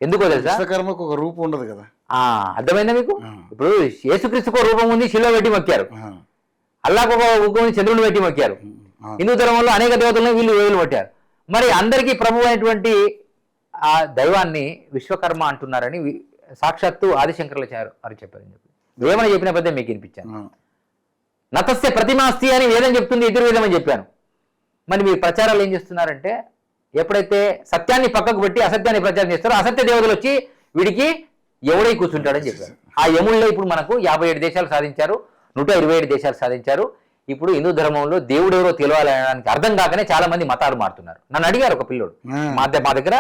ఎందుకో తెలుసా? విశ్వకర్మకు ఒక రూపం ఉండదు కదా. అర్థమైందా మీకు? ఇప్పుడు యేసుక్రీస్తుకు రూపం ఉంది, శిలో పెట్టి మొక్కారు. అల్లాకు ఒక రూపం ఉంది, చంద్రుని పెట్టి మొక్కారు. హిందూ ధర్మంలో అనేక దేవతలను వీళ్ళు వేలు పట్టారు. మరి అందరికీ ప్రభు అయినటువంటి ఆ దైవాన్ని విశ్వకర్మ అంటున్నారని సాక్షాత్తు ఆదిశంకరాచార్య అని చెప్పారని చెప్పి వేమన చెప్పిన పెద్ద మీకు వినిపించాను. నతస్య ప్రతిమాస్తి అని వేదం చెప్తుంది, యజుర్వేదం అని చెప్పాను. మరి మీరు ప్రచారాలు ఏం చేస్తున్నారంటే, ఎప్పుడైతే సత్యాన్ని పక్కకు పెట్టి అసత్యాన్ని ప్రచారం చేస్తారో అసత్య దేవతలు వచ్చి వీడికి ఎవడై కూర్చుంటాడని చెప్పారు. ఆ యముళ్ళే ఇప్పుడు మనకు 57 దేశాలు సాధించారు, 127 దేశాలు సాధించారు. ఇప్పుడు హిందూ ధర్మంలో దేవుడు ఎవరో తెలియాలనడానికి అర్థం కాకనే చాలా మంది మతాలు మారుతున్నారు. నన్ను అడిగారు ఒక పిల్లోడు, మా దగ్గర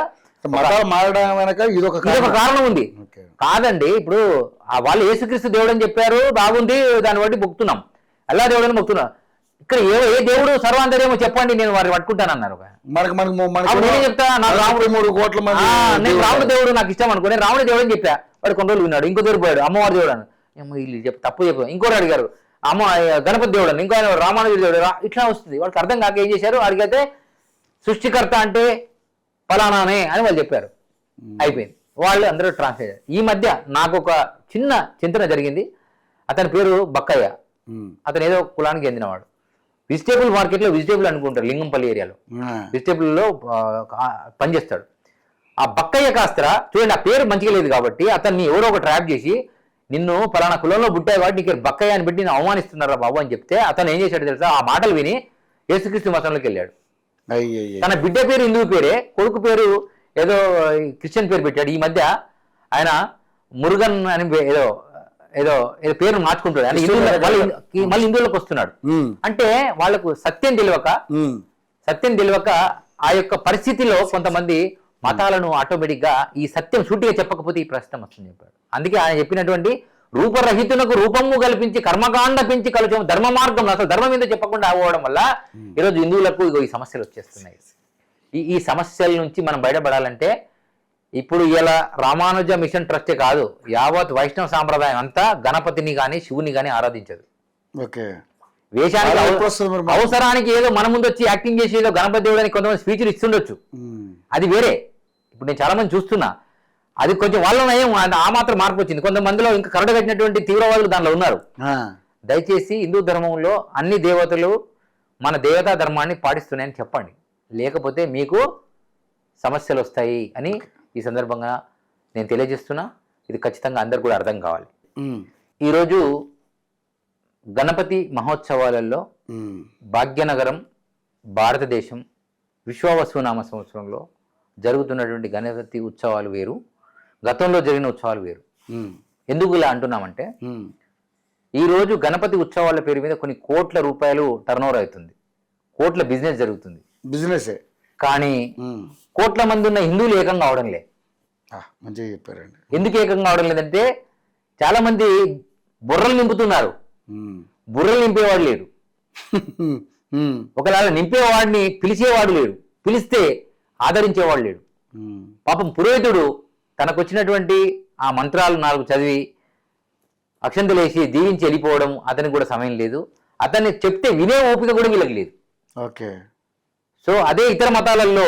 మతాలు మారడం వెనక ఇదొక కారణం ఉంది. కాదండి, ఇప్పుడు వాళ్ళు యేసుక్రీస్తు దేవుడు అని చెప్పారు, బాగుంది, దాన్ని బట్టి మొక్కుతున్నాం, అల్లా దేవుడు అని మొక్కుతున్నాం. ఇక్కడ ఏ దేవుడు సర్వాంతర్యమో చెప్పండి, నేను వారిని పట్టుకుంటానన్నారు. నేనే చెప్తా, నాకు రాముడు 3 కోట్ల మంది, నేను రాముడు దేవుడు నాకు ఇష్టం అనుకో, నేను రాముడి దేవుడు అని చెప్పా. వాడు కొన్ని రోజులు విన్నాడు, ఇంకో దేవుడు పోయాడు, అమ్మవారి దేవుడు అని. వీళ్ళు తప్పు చెప్పారు. ఇంకోటి అడిగారు, అమ్మ గణపతి దేవుడు అని, ఇంకో రామానుజుడి దేవుడు. ఇట్లా వస్తుంది. వాళ్ళకి అర్థం కాక ఏం చేశారు, అడిగితే సృష్టికర్త అంటే ఫలానానే అని వాళ్ళు చెప్పారు. అయిపోయింది, వాళ్ళు అందరూ ట్రాన్స్లేట్. ఈ మధ్య నాకు ఒక చిన్న చింతన జరిగింది. అతని పేరు బక్కయ్య. అతను ఏదో కులానికి చెందినవాడు. వెజిటేబుల్ మార్కెట్లో వెజిటేబుల్ అనుకుంటారు, లింగంపల్లి ఏరియాలో వెజిటేబుల్లో పనిచేస్తాడు. ఆ బక్కయ్య కాస్త చూడండి, ఆ పేరు మంచిగా లేదు కాబట్టి అతన్ని ఎవరో ఒక ట్రాప్ చేసి, నిన్ను పలానా కులంలో పుట్టాయి కాబట్టి నీకు బక్కయ్య అని పెట్టి నేను అవమానిస్తున్నారా బాబు అని చెప్తే, అతను ఏం చేశాడు తెలుసా, ఆ మాటలు విని యేసుక్రీస్తు మతంలోకి వెళ్ళాడు. తన బిడ్డ పేరు హిందూ పేరే, కొడుకు పేరు ఏదో క్రిస్టియన్ పేరు పెట్టాడు. ఈ మధ్య ఆయన మురుగన్ అని ఏదో ఏదో ఏదో పేరు మార్చుకుంటాడు, మళ్ళీ హిందువులకు వస్తున్నాడు. అంటే వాళ్ళకు సత్యం తెలియక ఆ యొక్క పరిస్థితిలో కొంతమంది మతాలను ఆటోమేటిక్ గా ఈ సత్యం సూటిగా చెప్పకపోతే ఈ ప్రశ్న వస్తుంది చెప్పాడు. అందుకే ఆయన చెప్పినటువంటి రూపరహితునకు రూపము కల్పించి కర్మకాండ పెంచి కలుచం ధర్మ మార్గం, అసలు ధర్మం మీద చెప్పకుండా అవ్వడం వల్ల ఈరోజు హిందువులకు ఈ సమస్యలు వచ్చేస్తున్నాయి. ఈ సమస్యల నుంచి మనం బయటపడాలంటే ఇప్పుడు ఇలా రామానుజ మిషన్ ట్రస్టే కాదు, యావత్ వైష్ణవ సాంప్రదాయం అంతా గణపతిని కానీ శివుని కానీ ఆరాధించదు. వేషానికి అవసరానికి ఏదో మన ముందు వచ్చి యాక్టింగ్ చేసి ఏదో గణపతి దేవుడు అని కొంతమంది స్పీచ్లు ఇస్తుండొచ్చు, అది వేరే. ఇప్పుడు నేను చాలా మంది చూస్తున్నా, అది కొంచెం వాళ్ళలో ఆ మాత్రం మార్పు వచ్చింది. కొంతమందిలో ఇంకా కరడ కట్టినటువంటి తీవ్రవాదులు దానిలో ఉన్నారు. దయచేసి హిందూ ధర్మంలో అన్ని దేవతలు మన దేవతా ధర్మాన్ని పాటిస్తున్నాయని చెప్పండి, లేకపోతే మీకు సమస్యలు వస్తాయి అని ఈ సందర్భంగా నేను తెలియజేస్తున్నా. ఇది ఖచ్చితంగా అందరు కూడా అర్థం కావాలి. ఈరోజు గణపతి మహోత్సవాలలో భాగ్యనగరం భారతదేశం విశ్వావసునామ సంవత్సరంలో జరుగుతున్నటువంటి గణపతి ఉత్సవాలు వేరు, గతంలో జరిగిన ఉత్సవాలు వేరు. ఎందుకు ఇలా అంటున్నామంటే, ఈరోజు గణపతి ఉత్సవాల పేరు మీద కొన్ని కోట్ల రూపాయలు టర్నోవర్ అవుతుంది, కోట్ల బిజినెస్ జరుగుతుంది. బిజినెస్ కానీ కోట్ల మంది ఉన్న హిందువులు ఏకంగా అవడం లేదు. మంచిగా చెప్పారండి. ఎందుకు ఏకంగా అవడం లేదంటే, చాలా మంది బుర్రలు నింపుతున్నారు, బుర్రలు నింపేవాడు లేడు. ఒకవేళ నింపేవాడిని పిలిచేవాడు లేడు, పిలిస్తే ఆదరించేవాడు లేడు. పాపం పురోహితుడు తనకు వచ్చినటువంటి ఆ మంత్రాలు 4 చదివి అక్షంతలేసి దీవించి వెళ్ళిపోవడం అతనికి కూడా సమయం లేదు. అతన్ని చెప్తే వినే ఓపిక కూడా వీళ్ళకి లేదు. ఓకే. సో అదే ఇతర మతాలలో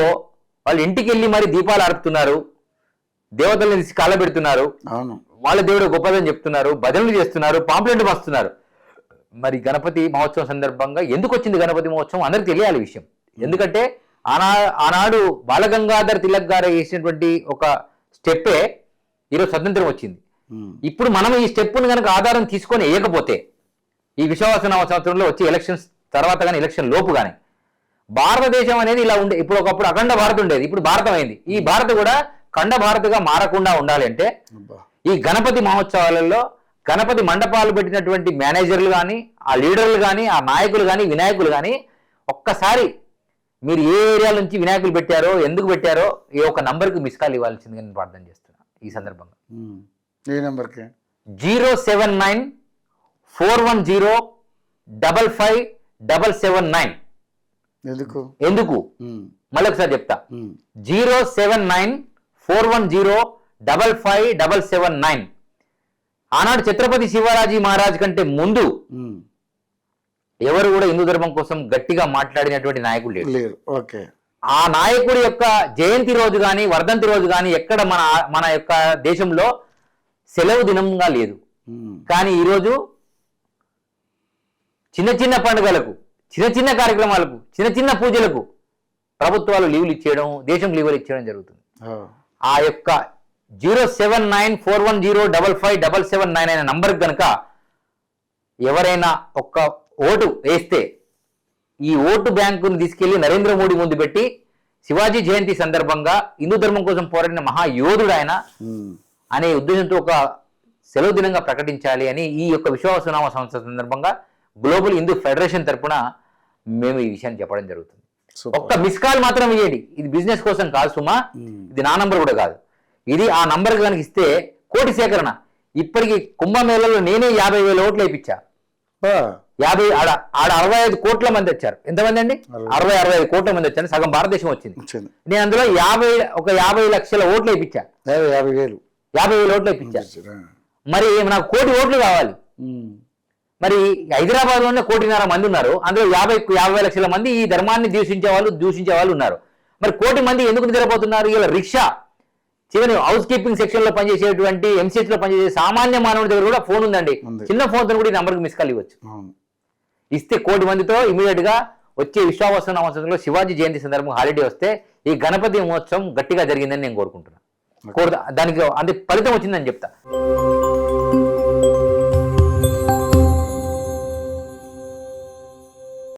వాళ్ళు ఇంటికి వెళ్ళి మరి దీపాలు ఆర్పుతున్నారు, దేవతలను తీసి కాళ్ళబెడుతున్నారు, వాళ్ళ దేవుడు గొప్పదని చెప్తున్నారు, భజనలు చేస్తున్నారు, పాంప్లెట్లు వస్తున్నారు. మరి గణపతి మహోత్సవం సందర్భంగా ఎందుకు వచ్చింది గణపతి మహోత్సవం అందరికి తెలియాలి విషయం. ఎందుకంటే ఆనాడు బాలగంగాధర్ తిలక్ గారు వేసినటువంటి ఒక స్టెప్పే ఈరోజు స్వతంత్రం వచ్చింది. ఇప్పుడు మనం ఈ స్టెప్పును కనుక ఆధారం తీసుకొని వేయకపోతే, ఈ విశ్వావసునామ సంవత్సరంలో వచ్చే ఎలక్షన్స్ తర్వాత కానీ ఎలక్షన్ లోపు కానీ భారతదేశం అనేది ఇలా ఉండే, ఇప్పుడు ఒకప్పుడు అఖండ భారత్ ఉండేది, ఇప్పుడు భారతం అయింది. ఈ భారత్ కూడా ఖండ భారత్గా మారకుండా ఉండాలి అంటే ఈ గణపతి మహోత్సవాలలో గణపతి మండపాలు పెట్టినటువంటి మేనేజర్లు కానీ, ఆ లీడర్లు కానీ, ఆ నాయకులు కానీ, వినాయకులు కానీ ఒక్కసారి మీరు ఏ ఏరియా నుంచి వినాయకులు పెట్టారో, ఎందుకు పెట్టారో ఏ ఒక నంబర్కి మిస్ కాల్ ఇవ్వాల్సిందిగా నేను ప్రార్థన చేస్తున్నా ఈ సందర్భంగా. ఏ నంబర్కి? 079-410-55779. ఎందుకు మళ్ళీ ఒకసారి చెప్తా, 079-410-55779. ఆనాడు ఛత్రపతి శివాజీ మహారాజ్ కంటే ముందు ఎవరు కూడా హిందూ ధర్మం కోసం గట్టిగా మాట్లాడినటువంటి నాయకులు లేరు. ఆ నాయకుడి యొక్క జయంతి రోజు కానీ వర్ధంతి రోజు కానీ ఎక్కడ మన యొక్క దేశంలో సెలవు దినంగా లేదు. కానీ ఈరోజు చిన్న చిన్న పండుగలకు, చిన్న చిన్న కార్యక్రమాలకు, చిన్న చిన్న పూజలకు ప్రభుత్వాలు లీవులు ఇచ్చేయడం, దేశం లీవులు ఇచ్చేయడం జరుగుతుంది. ఆ యొక్క 07941055779 అనే నంబర్కి కనుక ఎవరైనా ఒక్క ఓటు వేస్తే ఈ ఓటు బ్యాంకును తీసుకెళ్లి నరేంద్ర మోడీ ముందు పెట్టి శివాజీ జయంతి సందర్భంగా హిందూ ధర్మం కోసం పోరాడిన మహాయోధుడు ఆయన అనే ఉద్దేశంతో ఒక సెలవు దినంగా ప్రకటించాలి అని ఈ యొక్క విశ్వాసనామ సంస్థ సందర్భంగా గ్లోబల్ హిందూ ఫెడరేషన్ తరఫున మేము ఈ విషయాన్ని చెప్పడం జరుగుతుంది. ఒక్క మిస్ కాల్ మాత్రం ఇవ్వండి. ఇది బిజినెస్ కోసం కాదు సుమా, ఇది నా నంబర్ కూడా కాదు. ఇది ఆ నంబర్ కనుక ఇస్తే కోటి సేకరణ. ఇప్పటికి కుంభమేళలో నేనే 50,000 ఓట్లు వేయించా. 50 ఆడ 65 కోట్ల మంది వచ్చారు. ఎంతమంది అండి? 65 కోట్ల మంది వచ్చారు. సగం భారతదేశం వచ్చింది. నేను అందులో 50 లక్షల ఓట్లు వేయించా. 50,000 ఓట్లు వేయించా. మరి నాకు కోటి ఓట్లు కావాలి. మరి హైదరాబాద్ లోనే 1.5 కోటి మంది ఉన్నారు. అందులో 50 లక్షల మంది ఈ ధర్మాన్ని దూషించే వాళ్ళు ఉన్నారు. మరి 1 కోటి మంది ఎందుకు నిద్రపోతున్నారు? ఇలా రిక్షా చివరి హౌస్ కీపింగ్ సెక్షన్ లో పనిచేసేటువంటి ఎంసీహెచ్ లో పనిచేసే సామాన్య మానవుడి దగ్గర కూడా ఫోన్ ఉందండి. చిన్న ఫోన్ తో కూడా ఈ నంబర్కి మిస్ కాల్ ఇవ్వచ్చు. ఇస్తే 1 కోటి మందితో ఇమీడియట్ గా వచ్చే విశ్వావసన సంవత్సరంలో శివాజీ జయంతి సందర్భంగా హాలిడే వస్తే ఈ గణపతి మహోత్సవం గట్టిగా జరిగిందని నేను కోరుకుంటున్నాను. దానికి అంటే ఫలితం వచ్చిందని చెప్తా.